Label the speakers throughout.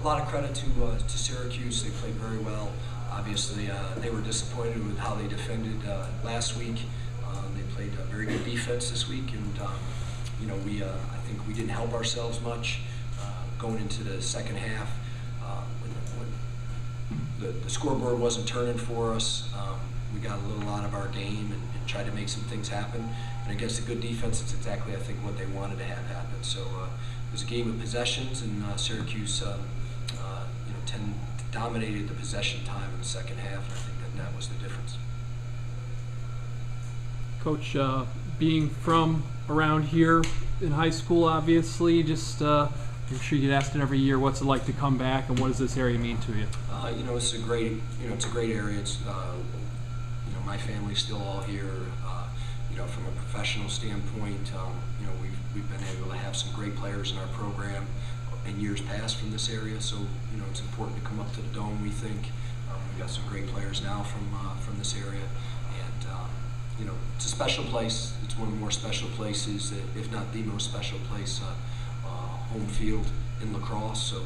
Speaker 1: lot of credit to Syracuse. They played very well. Obviously, they were disappointed with how they defended last week. They played a very good defense this week, and you know, I think we didn't help ourselves much going into the second half. When the scoreboard wasn't turning for us, we got a little out of our game and tried to make some things happen. And against a good defense, it's exactly, I think, what they wanted to have happen. So it was a game of possessions, and Syracuse, you know, dominated the possession time in the second half, and I think that was the difference.
Speaker 2: Coach, being from around here in high school, obviously, just I'm sure you get asked it every year, what's it like to come back, and what does this area mean to you?
Speaker 1: You know, it's a great area. It's you know, my family's still all here. You know, from a professional standpoint, you know, we've been able to have some great players in our program in years past from this area. So you know, it's important to come up to the Dome. We think we've got some great players now from this area, and you know, it's a special place. It's one of the more special places, if not the most special place, home field in Lacrosse. So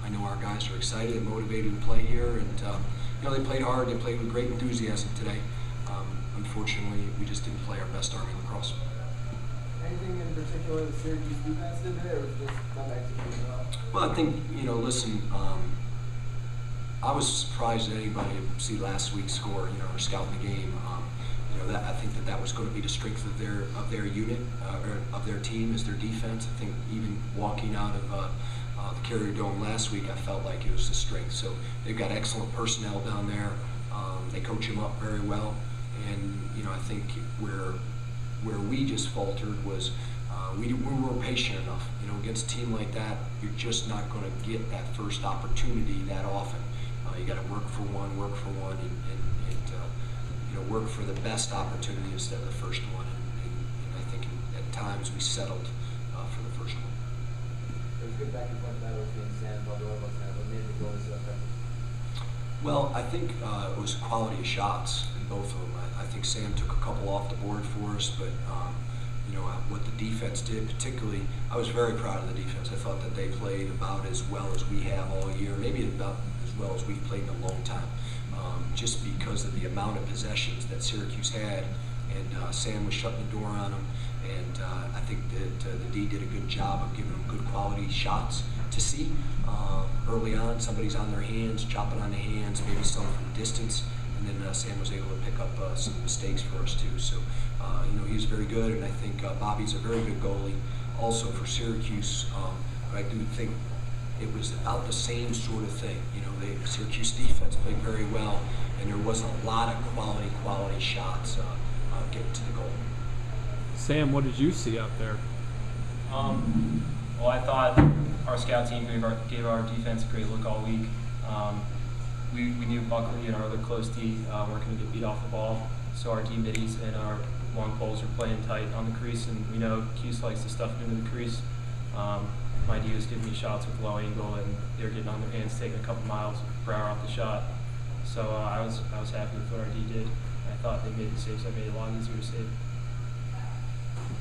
Speaker 1: I know our guys are excited and motivated to play here, and you know, they played hard. They played with great enthusiasm today. Unfortunately, we just didn't play our best Army lacrosse.
Speaker 3: Anything in particular the Syracuse defense did today, or was it just not executing well?
Speaker 1: Well, I think, you know, listen, I was surprised that anybody would see last week's score, you know, or scout the game. You know, I think that was going to be the strength of their unit, or of their team, is their defense. I think even walking out of the Carrier Dome last week, I felt like it was the strength. So they've got excellent personnel down there. They coach them up very well, and you know, I think where we just faltered was we weren't patient enough. You know, against a team like that, you're just not going to get that first opportunity that often. You got to work for one, and you know, work for the best opportunity instead of the first one. And I think at times we settled for the first one.
Speaker 3: It was good back and forth battle between Sam and Balboa. What made the goal so effective?
Speaker 1: Well, I think it was quality of shots in both of them. I think Sam took a couple off the board for us, but you know, what the defense did, particularly, I was very proud of the defense. I thought that they played about as well as we have all year, maybe about as well as we've played in a long time, just because of the amount of possessions that Syracuse had, and Sam was shutting the door on them, and I think that the D did a good job of giving them good quality shots to see early on. Somebody's on their hands, chopping on the hands, maybe some from distance, and then Sam was able to pick up some mistakes for us too. So you know, he was very good, and I think Bobby's a very good goalie also for Syracuse. But I do think it was about the same sort of thing. You know, the Syracuse defense played very well, and there wasn't a lot of quality shots getting to the goal.
Speaker 2: Sam, what did you see out there?
Speaker 4: Well, I thought our scout team gave our defense a great look all week. We knew Buckley and our other close D weren't going to get beat off the ball, so our D middies and our long poles were playing tight on the crease, and we know Cuse likes to stuff it into the crease. My D was giving me shots with low angle, and they were getting on their hands, taking a couple miles per hour off the shot. So I was happy with what our D did. I thought they made the saves that made it a lot easier to save.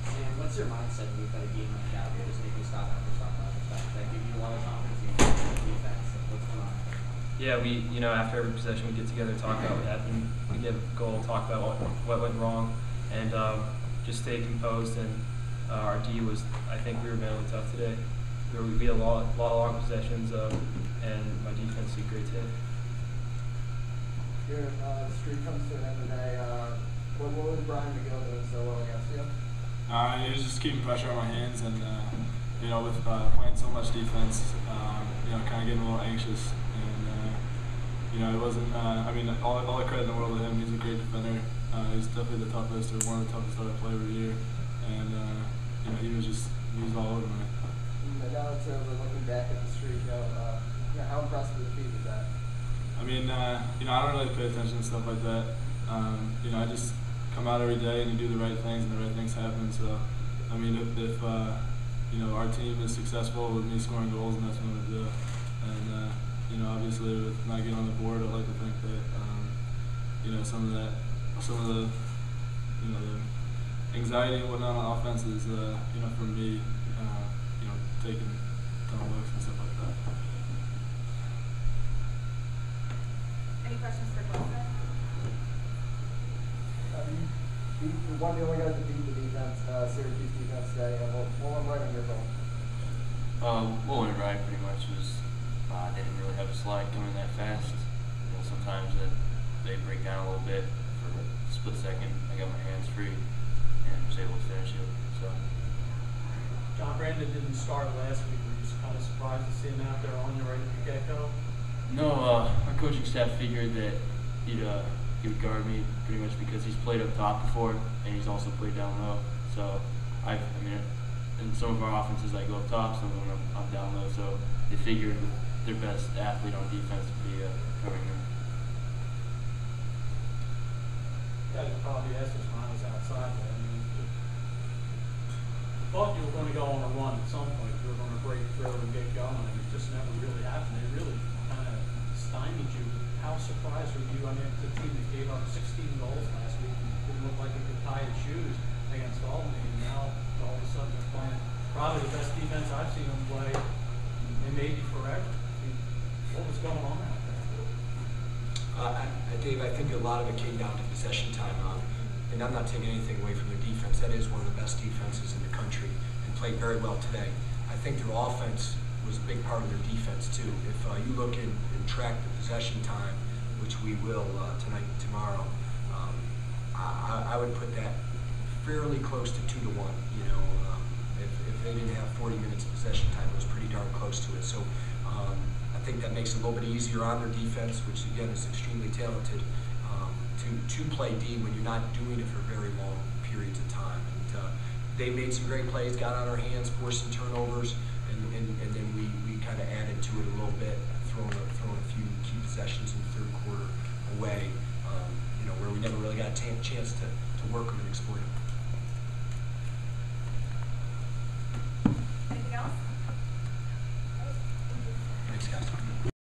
Speaker 5: And what's your mindset when you've got a game like that where you're just making stop after stop after stop? Does that give you a lot of confidence in the defense? What's going on?
Speaker 4: Yeah, you know, after every possession we get together, talk about what happened, we get a goal, talk about what went wrong, and just stay composed. And our D was, I think we were mentally tough today. We had a lot of long possessions, and my defense did great today.
Speaker 3: Here, the streak comes to an end today. What was Brian McGill doing so well against you?
Speaker 6: He was just keeping pressure on my hands, and you know, with playing so much defense, you know, kind of getting a little anxious. And you know, it wasn't. I mean, all the credit in the world to him. He's a great defender. He's definitely the toughest, or one of the toughest that I play every year. And you know, he was all over me.
Speaker 3: And now that we're looking back at the streak, you know, how impressive the feat is that?
Speaker 6: I mean, you know, I don't really pay attention to stuff like that. You know, I just come out every day and you do the right things, and the right things happen. So, I mean, if you know, our team is successful with me scoring goals, and that's what I'm gonna do. And you know, obviously, with not getting on the board, I'd like to think that you know, some of the you know, the anxiety and whatnot on offense is you know, from me, you know, taking ton of looks and stuff like that.
Speaker 3: one of the only guys that beat the defense, Syracuse defense today. What went right on your goal?
Speaker 7: What went right pretty much was they didn't really have a slide coming that fast. You know, sometimes they break down a little bit for a split second. I got my hands free and was able to finish it. So.
Speaker 8: John Brandon didn't start last week. Were you just kind of surprised to see him out there on you right at the get-go?
Speaker 7: No, our coaching staff figured that he would guard me pretty much because he's played up top before and he's also played down low. So I mean, in some of our offenses I go up top, some of them I'm down low. So they figured with their best athlete on defense to be covering them.
Speaker 8: Yeah, you probably asked us when I was outside. But I mean, you thought you were going to go on a run at some point. You were going to break through and get going, and it just never really happened. It really kind of stymied you. How surprised were you? I mean, it's a team that gave up 16 goals last week and didn't look like it could tie its shoes against Albany, and now all of a sudden they're playing probably the best defense I've seen them play in maybe forever. I mean, what was going on out there?
Speaker 1: Dave, I think a lot of it came down to possession time. And I'm not taking anything away from their defense. That is one of the best defenses in the country and played very well today. I think their offense was a big part of their defense too. If you look and track the possession time, which we will tonight and tomorrow, I would put that fairly close to 2-1. You know, if they didn't have 40 minutes of possession time, it was pretty darn close to it. So I think that makes it a little bit easier on their defense, which again is extremely talented, to play D when you're not doing it for very long periods of time. And they made some great plays, got on our hands, forced some turnovers, and then we kind of added to it a little bit, throwing a few key possessions in the third quarter away, you know, where we never really got a chance to work them and exploit them.